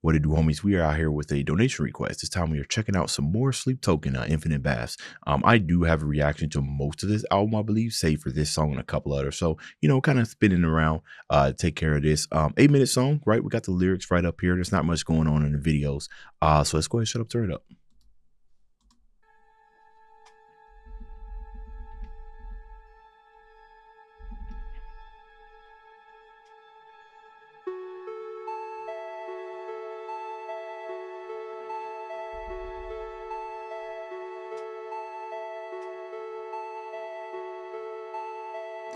What it do, homies? We are out here with a donation request. This time we are checking out some more Sleep Token, Infinite Baths. I do have a reaction to most of this album, I believe, save for this song and a couple others. So, kind of spinning around, take care of this 8-minute song, right? We got the lyrics right up here. There's not much going on in the videos. So let's go ahead and shut up, turn it up.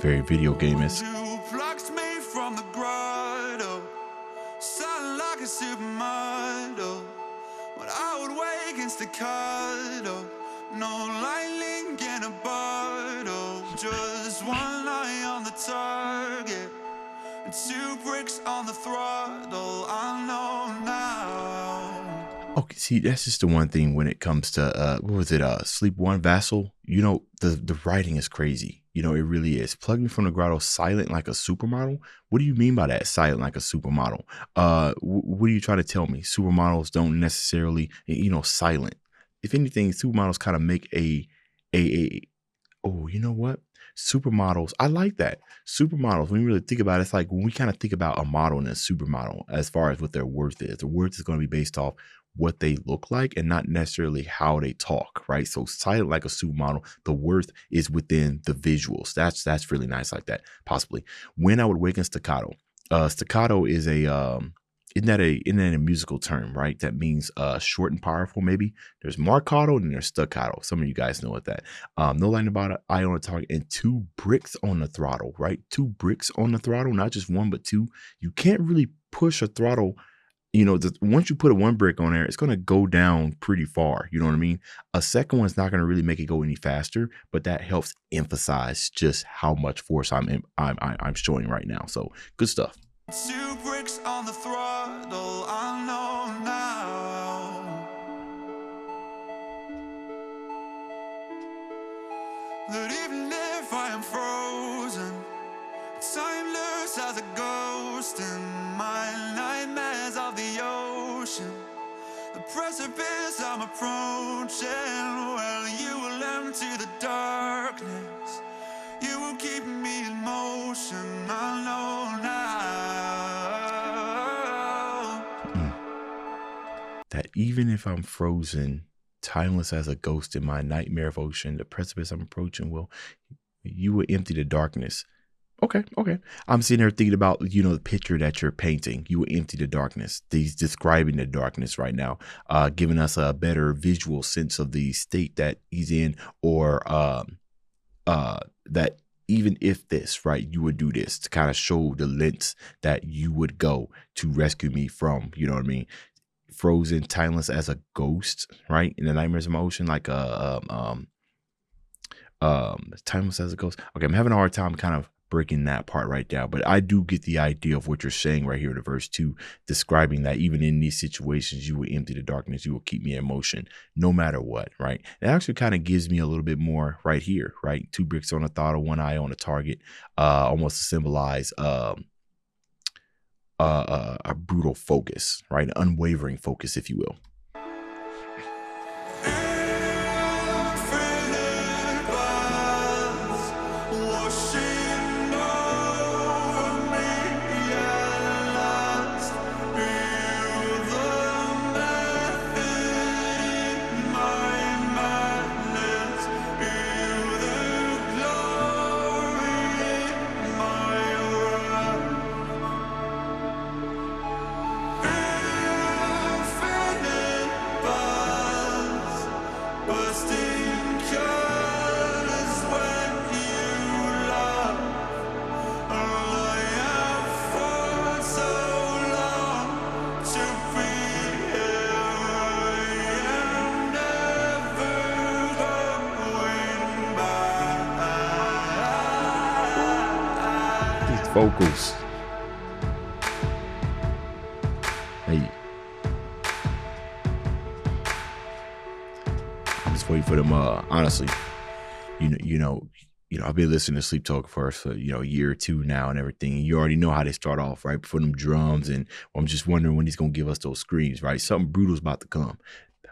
Very video game-ish. You plucked me from the grotto, sound like a supermodel. When I would wake in staccato, no light in a bottle. Just one eye on the target, and 2 bricks on the throttle. I know now. Okay, see, that's just the one thing when it comes to what was it? Sleep One Vassal. The writing is crazy. It really is. Plug me from the grotto, silent like a supermodel. What do you mean by that? Silent like a supermodel. What are you trying to tell me? Supermodels don't necessarily, silent. If anything, supermodels kind of make oh, you know what? Supermodels, I like that. Supermodels, when you really think about it, it's like when we kind of think about a model and a supermodel as far as what their worth is. The worth is going to be based off what they look like and not necessarily how they talk, right? So silent like a supermodel, the worth is within the visuals. That's really nice like that, possibly. When I would wake in staccato. Staccato is isn't that a musical term, right? That means short and powerful, maybe. There's marcato and there's staccato. Some of you guys know what that. No line about it, eye on the target, and 2 bricks on the throttle, right? 2 bricks on the throttle, not just 1, but 2. You can't really push a throttle. Once you put 1 brick on there, it's going to go down pretty far. You know what I mean? A second one's not going to really make it go any faster, but that helps emphasize just how much force I'm showing right now. So good stuff. 2 bricks on the throttle, I know now that even if I am frozen, timeless as a ghost in my nightmares of the ocean, the precipice I'm approaching. Well, you will empty the darkness, you will keep me in motion. I know now that even if I'm frozen, timeless as a ghost in my nightmare of ocean, the precipice I'm approaching, well, you will empty the darkness. Okay. I'm sitting there thinking about, the picture that you're painting. You will empty the darkness. He's describing the darkness right now, giving us a better visual sense of the state that he's in, or that even if this, right, you would do this to kind of show the lengths that you would go to rescue me from, you know what I mean? Frozen, timeless as a ghost, right? In the nightmares of my ocean, like timeless as a ghost. Okay, I'm having a hard time kind of breaking that part right down, but I do get the idea of what you're saying right here in the verse 2, describing that even in these situations, you will empty the darkness, you will keep me in motion no matter what, right? It actually kind of gives me a little bit more right here, right? 2 bricks on the throttle, 1 eye on the target, almost to symbolize a brutal focus, right? An unwavering focus, if you will. Vocals. Hey, I'm just waiting for them. Honestly, I've been listening to Sleep Talk for a year or two now and everything. And you already know how they start off, right? Before them drums. And I'm just wondering when he's going to give us those screams, right? Something brutal's about to come.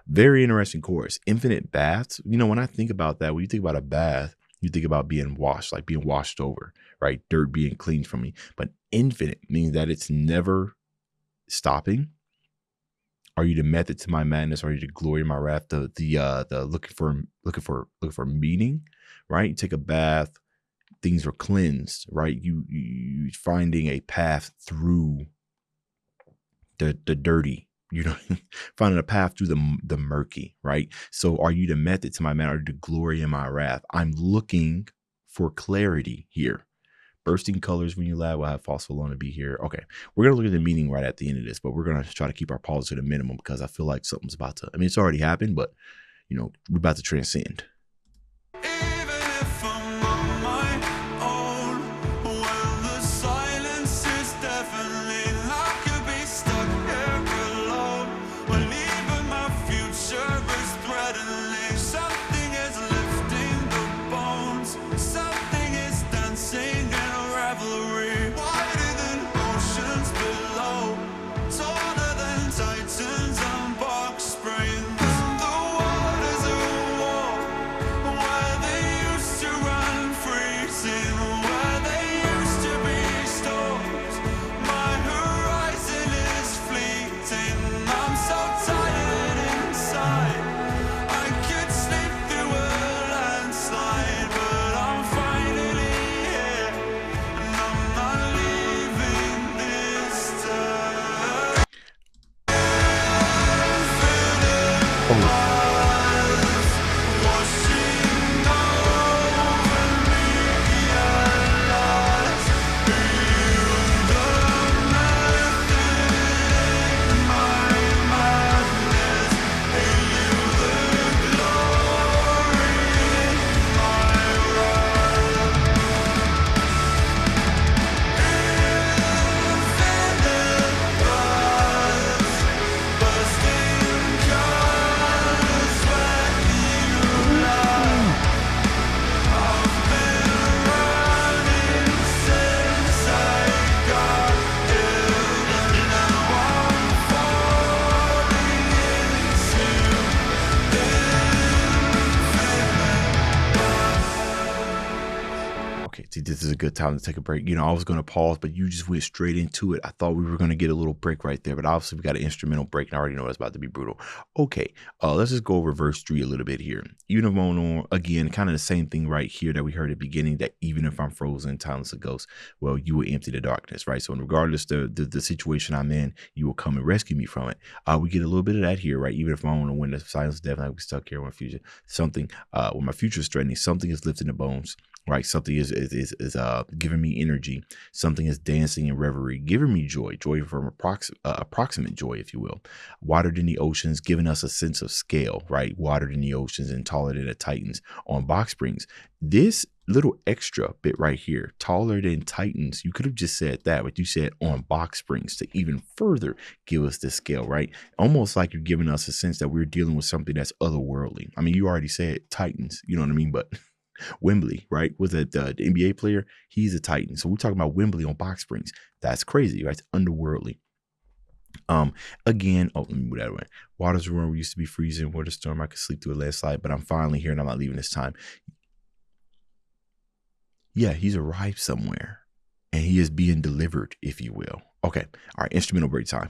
Very interesting chorus. Infinite baths. When I think about that, when you think about a bath, you think about being washed, like being washed over, right? Dirt being cleaned from me. But infinite means that it's never stopping. Are you the method to my madness? Are you the glory of my wrath? The looking for meaning, right? You take a bath, things are cleansed, right? You finding a path through the dirty, finding a path through the murky, right? So are you the method to my man, or the glory in my wrath? I'm looking for clarity here. Bursting colors when you laugh. We'll have Phospholone to be here. Okay, we're gonna look at the meaning right at the end of this, but we're gonna try to keep our pause to the minimum because I feel like something's about to. I mean, it's already happened, but we're about to transcend. Even if I'm on my own, when the silence is deafening, I could be stuck here alone. When even my future is threatening, something is lifting the bones, something is dancing in a revelry, wider than oceans below, taller than titans and box springs. The waters are warm where they used to run, freezing where they used to be storms. My horizon is fleeting, I'm so tired inside. I could sleep through a landslide, but I'm finally here, and I'm not leaving this time. Washing over me, realize the method in my madness, you the glory in my wrath. Infinite baths, bursting colors when you laugh. I've been running since I got here, and now I'm falling into Okay, see, this is a good time to take a break. I was going to pause, but you just went straight into it. I thought we were going to get a little break right there, but obviously we got an instrumental break, and I already know it's about to be brutal. Okay, let's just go over verse 3 a little bit here. Even if I'm on, again, kind of the same thing right here that we heard at the beginning, that even if I'm frozen, timeless a ghost, well, you will empty the darkness, right? So regardless the situation I'm in, you will come and rescue me from it. We get a little bit of that here, right? Even if I'm on the wind, the silence is definitely stuck here when future, something, when my future is threatening, something is lifting the bones. Right, something is giving me energy. Something is dancing in reverie, giving me joy from approximate joy, if you will. Wider than the oceans, giving us a sense of scale. Right, wider than the oceans and taller than the Titans on box springs. This little extra bit right here, taller than Titans. You could have just said that, but you said on box springs to even further give us this scale. Right, almost like you're giving us a sense that we're dealing with something that's otherworldly. I mean, you already said Titans. You know what I mean, but. Wembley, right? Was that the NBA player? He's a Titan. So we're talking about Wembley on box springs. That's crazy, right? It's underworldly. Again, let me move that away. Waters were where we used to be freezing. Water storm. I could sleep through a landslide, but I'm finally here and I'm not leaving this time. Yeah, he's arrived somewhere and he is being delivered, if you will. Okay. All right. Instrumental break time.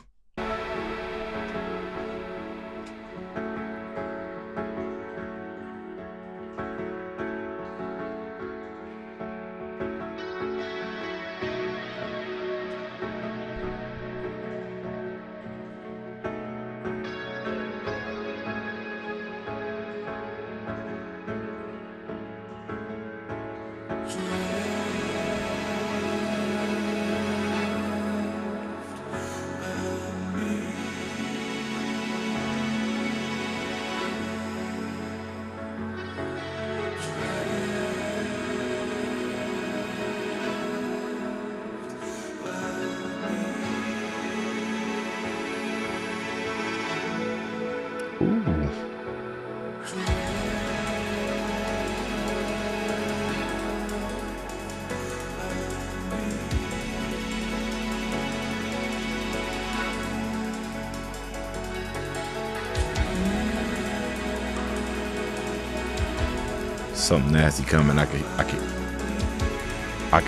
Something nasty coming. I could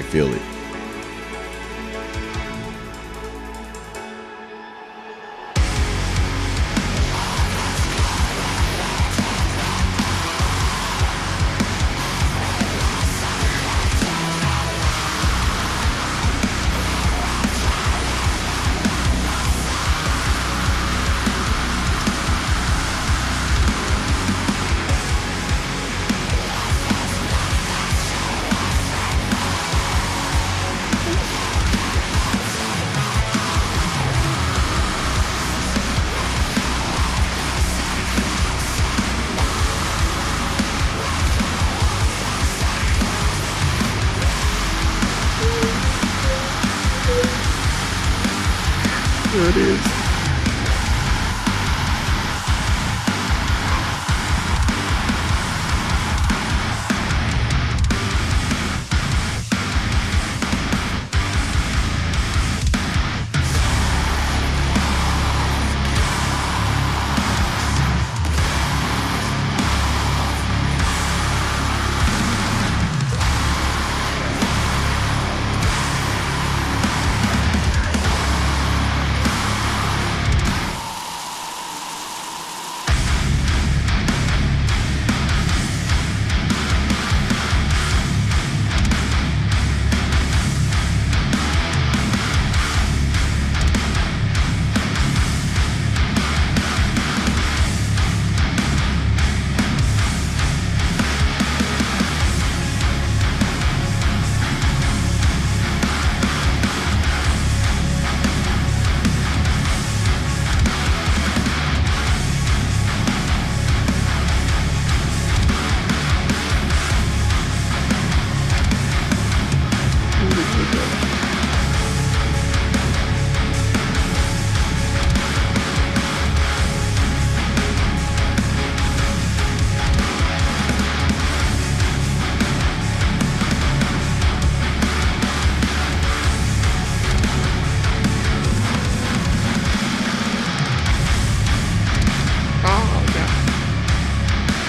feel it. There it is.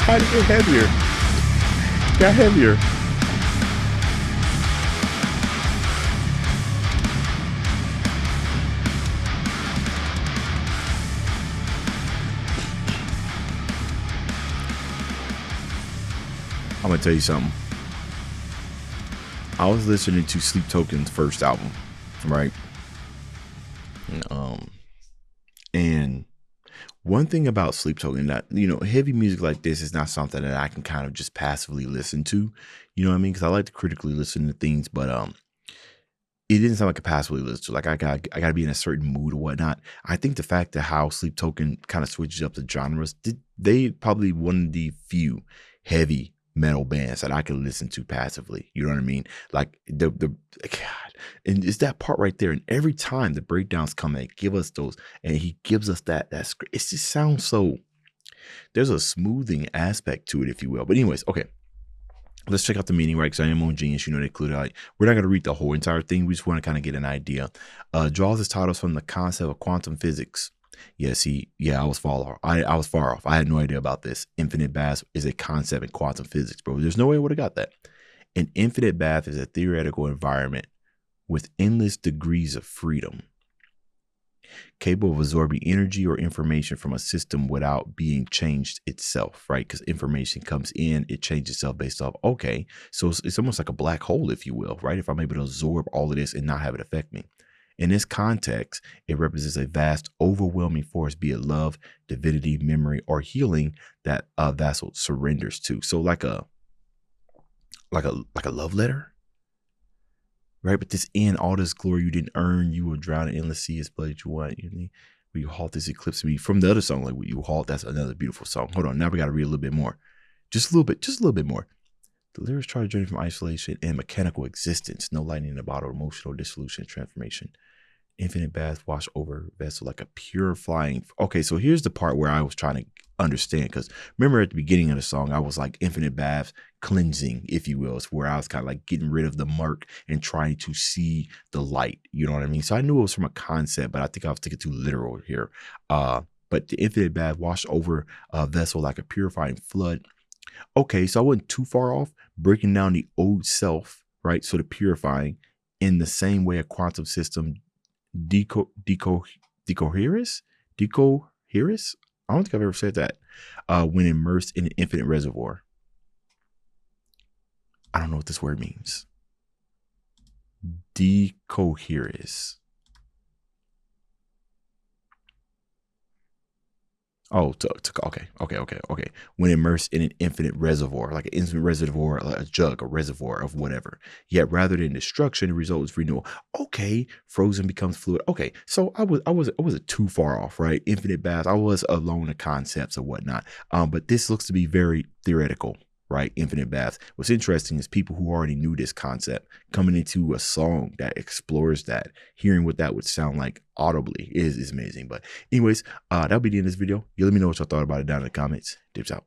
How did it get heavier? Got heavier. I'm gonna tell you something. I was listening to Sleep Token's first album, right? And one thing about Sleep Token that, heavy music like this is not something that I can kind of just passively listen to. You know what I mean? Because I like to critically listen to things, but it didn't sound like a passively listen to. Like I gotta be in a certain mood or whatnot. I think the fact that how Sleep Token kind of switches up the genres, they probably one of the few heavy metal bands that I could listen to passively. You know what I mean? Like the God, and it's that part right there. And every time the breakdowns come and give us those, and he gives us that it just sounds so. There's a smoothing aspect to it, if you will. But anyways, okay. Let's check out the meaning, right? Because I am on Genius, they included. Like, we're not going to read the whole entire thing. We just want to kind of get an idea. Draws its titles from the concept of quantum physics. I was far off. I was far off. I had no idea about this. Infinite baths is a concept in quantum physics, bro. There's no way I would have got that. An infinite bath is a theoretical environment with endless degrees of freedom, capable of absorbing energy or information from a system without being changed itself, right? Because information comes in, it changes itself based off, okay, so it's almost like a black hole, if you will, right? If I'm able to absorb all of this and not have it affect me. In this context, it represents a vast, overwhelming force, be it love, divinity, memory, or healing that a vessel surrenders to. So like a love letter, right? But this end, all this glory you didn't earn, you will drown in endless sea, is blood you want. Will you halt this eclipse of me? From the other song, like will you halt? That's another beautiful song. Hold on, now we got to read a little bit more, just a little bit more. The lyrics try to journey from isolation and mechanical existence, no lightning in a bottle, emotional dissolution and transformation. Infinite bath wash over vessel like a purifying. Okay, so here's the part where I was trying to understand, because remember at the beginning of the song, I was like infinite baths cleansing, if you will. It's where I was kind of like getting rid of the murk and trying to see the light. You know what I mean? So I knew it was from a concept, but I think I was taking too literal here. But the infinite bath wash over a vessel like a purifying flood. Okay, so I wasn't too far off, breaking down the old self, right? So the purifying in the same way a quantum system decoheres? Decoheres? I don't think I've ever said that. When immersed in an infinite reservoir. I don't know what this word means. Decoheres. Oh, okay. When immersed in an infinite reservoir, like an infinite reservoir, like a jug, a reservoir of whatever. Yet rather than destruction, the result is renewal. Okay, frozen becomes fluid. Okay, so I wasn't too far off, right? Infinite baths. I was along the concepts or whatnot. But this looks to be very theoretical, right? Infinite baths. What's interesting is people who already knew this concept coming into a song that explores that, hearing what that would sound like audibly is amazing. But anyways, that'll be the end of this video. You let me know what y'all thought about it down in the comments. Dips out.